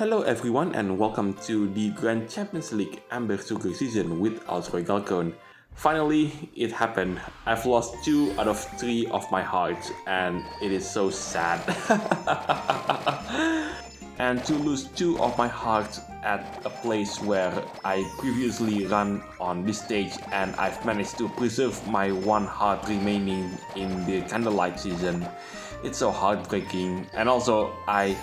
Hello everyone and welcome to the Grandchampionsleagueambersugarseason with Alzeroy. Finally, it happened. I've lost 2 out of 3 of my hearts and it is so sad. And to lose 2 of my hearts at a place where I previously ran on this stage and I've managed to preserve my 1 heart remaining in the candlelight season. It's so heartbreaking, and also I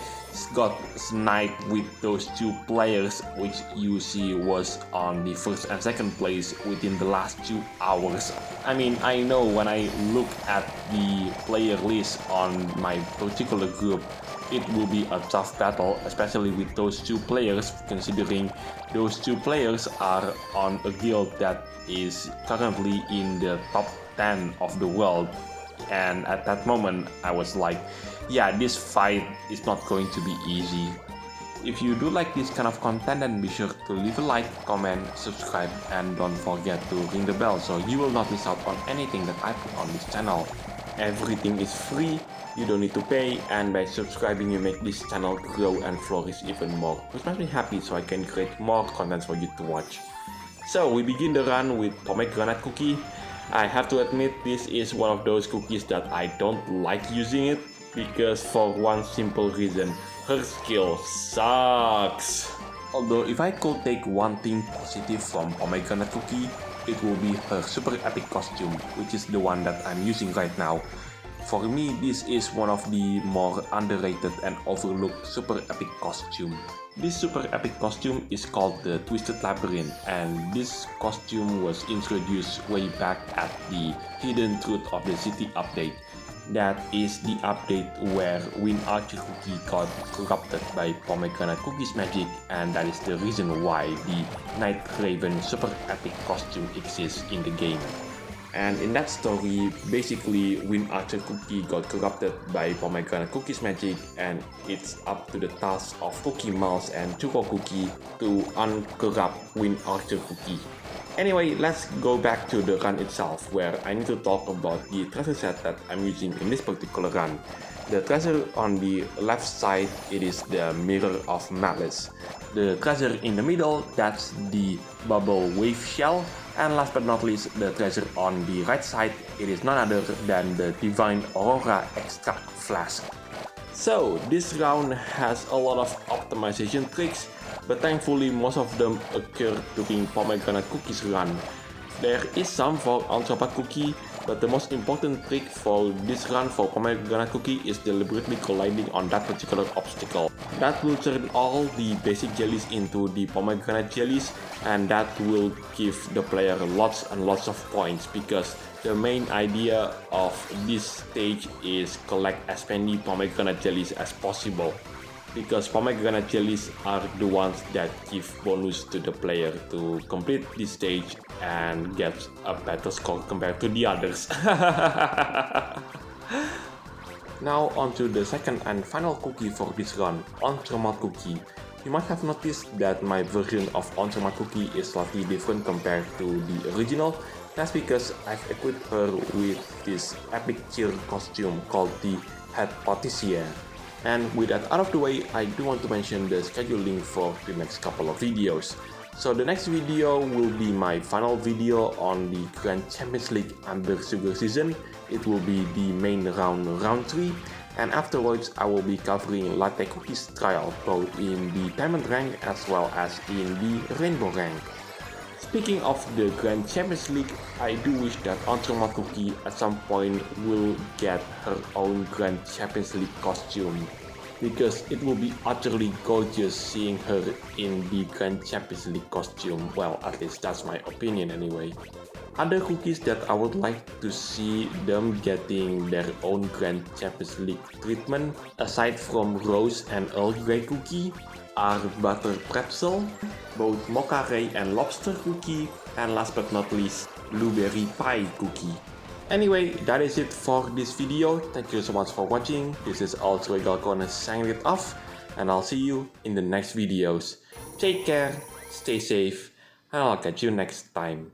got sniped with those 2 players which you see was on the 1st and 2nd place within the last 2 hours. I mean, I know when I look at the player list on my particular group, it will be a tough battle, especially with those 2 players, considering those 2 players are on a guild that is currently in the top 10 of the world. And at that moment, I was like, yeah, this fight is not going to be easy. If you do like this kind of content, then be sure to leave a like, comment, subscribe, and don't forget to ring the bell so you will not miss out on anything that I put on this channel. Everything is free, you don't need to pay, and by subscribing you make this channel grow and flourish even more, which makes me happy so I can create more content for you to watch. So we begin the run with pomegranate cookie. I have to admit this is one of those cookies that I don't like using it, because for one simple reason, her skill sucks. Although if I could take one thing positive from pomegranate cookie, it will be her super epic costume, which is the one that I'm using right now. For me, this is one of the more underrated and overlooked super epic costume. This super epic costume is called the Twisted Labyrinth, and this costume was introduced way back at the Hidden Truth of the City update. That is the update where Wind Archer Cookie got corrupted by Pomegranate Cookie's magic, and that is the reason why the Night Raven super epic costume exists in the game. And in that story, basically Wind Archer Cookie got corrupted by Pomegranate Cookie's magic, and it's up to the task of Cookie Mouse and Choco Cookie to uncorrupt Wind Archer Cookie. Anyway, let's go back to the run itself, where I need to talk about the treasure set that I'm using in this particular run. The treasure on the left side, it is the Mirror of Malice. The treasure in the middle, that's the Bubble Wave Shell. And last but not least, the treasure on the right side, it is none other than the Divine Aurora Extract Flask. So, this round has a lot of optimization tricks, but thankfully most of them occur during Pomegranate Cookie's run. There is some for Alzeroy Cookie, but the most important trick for this run for Pomegranate Cookie is deliberately colliding on that particular obstacle. That will turn all the basic jellies into the pomegranate jellies, and that will give the player lots and lots of points, because the main idea of this stage is collect as many pomegranate jellies as possible, because pomegranate jellies are the ones that give bonus to the player to complete this stage and get a better score compared to the others. Now on to the second and final cookie for this run, Alzeroy Cookie. You might have noticed that my version of Alzeroy Cookie is slightly different compared to the original. That's because I've equipped her with this epic cheer costume called the Head Patisserie. And with that out of the way, I do want to mention the scheduling for the next couple of videos. So the next video will be my final video on the Grandchampionsleagueambersugarseason. It will be the main round 3, and afterwards I will be covering Latte Cookie's trial both in the Diamond rank as well as in the Rainbow rank. Speaking of the Grandchampionsleague, I do wish that Alzeroy Cookie at some point will get her own Grandchampionsleague costume, because it will be utterly gorgeous seeing her in the Grandchampionsleague costume. Well, at least that's my opinion anyway. Other cookies that I would like to see them getting their own Grandchampionsleague treatment, aside from Rose and Earl Grey Cookie, are Butter Pretzel, both Mocha Ray and Lobster Cookie, and last but not least, Blueberry Pie Cookie. Anyway, that is it for this video. Thank you so much for watching. This is Alzeroy signing it off, and I'll see you in the next videos. Take care, stay safe, and I'll catch you next time.